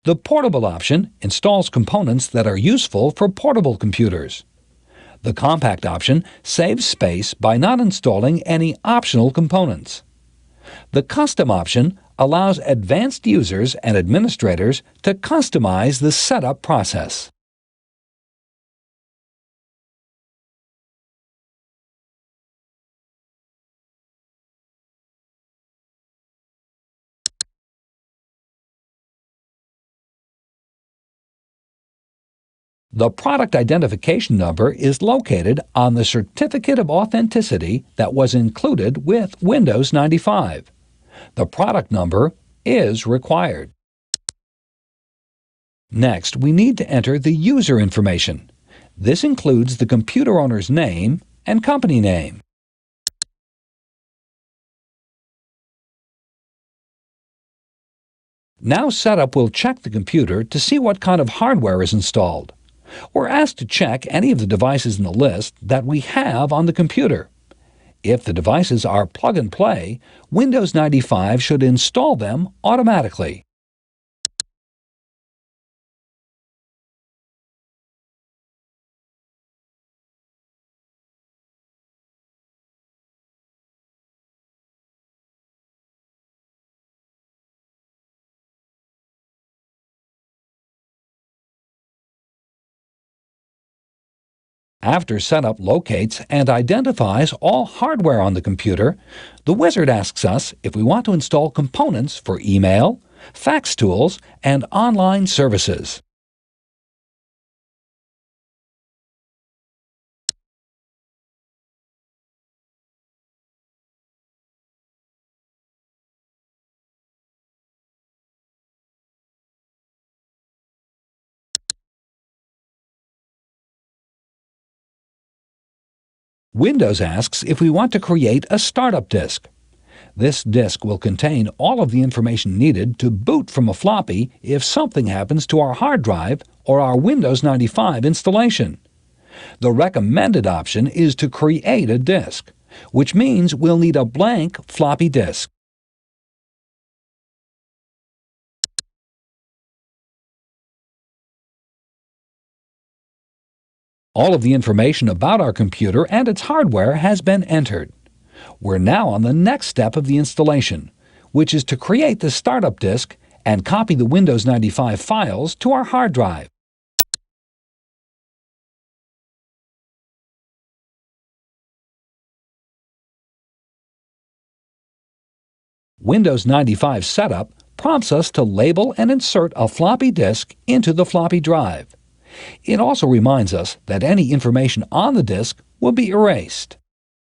The portable option installs components that are useful for portable computers. The compact option saves space by not installing any optional components. The custom option allows advanced users and administrators to customize the setup process. The product identification number is located on the certificate of authenticity that was included with Windows 95. The product number is required. Next, we need to enter the user information. This includes the computer owner's name and company name. Now Setup will check the computer to see what kind of hardware is installed. We're asked to check any of the devices in the list that we have on the computer. If the devices are plug-and-play, Windows 95 should install them automatically. After Setup locates and identifies all hardware on the computer, the wizard asks us if we want to install components for email, fax tools, and online services. Windows asks if we want to create a startup disk. This disk will contain all of the information needed to boot from a floppy if something happens to our hard drive or our Windows 95 installation. The recommended option is to create a disk, which means we'll need a blank floppy disk. All of the information about our computer and its hardware has been entered. We're now on the next step of the installation, which is to create the startup disk and copy the Windows 95 files to our hard drive. Windows 95 Setup prompts us to label and insert a floppy disk into the floppy drive. It also reminds us that any information on the disk will be erased.